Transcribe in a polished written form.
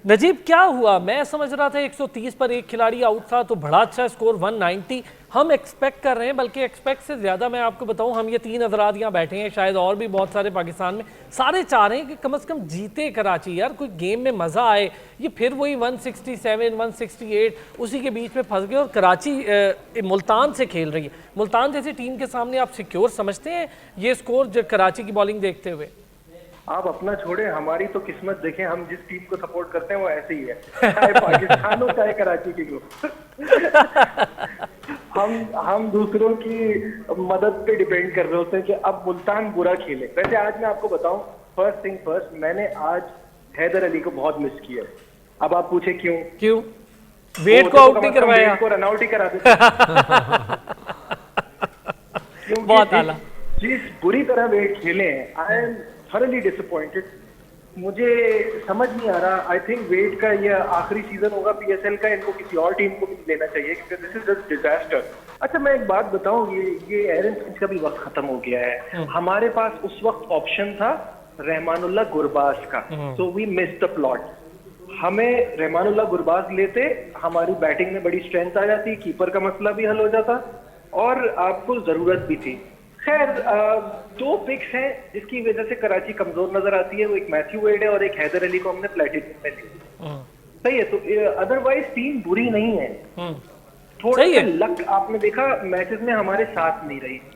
नजीब क्या हुआ? मैं समझ रहा था 130 पर एक खिलाड़ी आउट था तो बड़ा अच्छा स्कोर 190 हम एक्सपेक्ट कर रहे हैं, बल्कि एक्सपेक्ट से ज़्यादा मैं आपको बताऊं, हम ये तीन हजरात यहाँ बैठे हैं, शायद और भी बहुत सारे पाकिस्तान में, सारे चाह रहे हैं कि कम से कम जीते कराची यार, कोई गेम में मज़ा आए। ये फिर वही 167 168 उसी के बीच में फंस गए और कराची मुल्तान से खेल रही है। मुल्तान जैसी टीम के सामने आप सिक्योर समझते हैं ये स्कोर जो कराची की बॉलिंग देखते हुए? आप अपना छोड़े, हमारी तो किस्मत देखें, हम जिस टीम को सपोर्ट करते हैं वो ऐसे ही है, चाहे पाकिस्तान हो चाहे कराची की हो। हम दूसरों की मदद पे डिपेंड कर रहे होते हैं कि अब मुल्तान बुरा खेले। वैसे आज मैं आपको बताऊं, फर्स्ट थिंग फर्स्ट, मैंने आज हैदर अली को बहुत मिस किया। अब आप पूछे क्यों? क्यों वेट को आउट नहीं करवाया? वेट को रन आउट ही करा देते। बहुत आला। जिस बुरी तरह वेट खेले हैं, आई एम thoroughly disappointed। मुझे समझ नहीं आ रहा। आई थिंक वेट का ये आखिरी सीजन होगा पीएसएल का, इनको किसी और टीम को भी लेना चाहिए क्योंकि दिस इज जस्ट डिजास्टर। अच्छा मैं एक बात बताऊं, ये एरन फिंच का भी वक्त खत्म हो गया है। हमारे पास उस वक्त ऑप्शन था रहमानुल्लाह गुरबाज का, so we miss the plot. हमें रहमानुल्लाह गुरबाज लेते, हमारी बैटिंग में बड़ी स्ट्रेंथ आ जाती, कीपर का मसला भी हल हो जाता और आपको जरूरत भी थी। खैर, दो पिक्स हैं जिसकी वजह से कराची कमजोर नजर आती है, वो एक मैथ्यू वेड है और एक हैदर अली को हमने प्लेटिनम में लिया। सही है, तो अदरवाइज टीम बुरी नहीं है। थोड़ा सा लक आपने देखा मैचेस में हमारे साथ नहीं रही।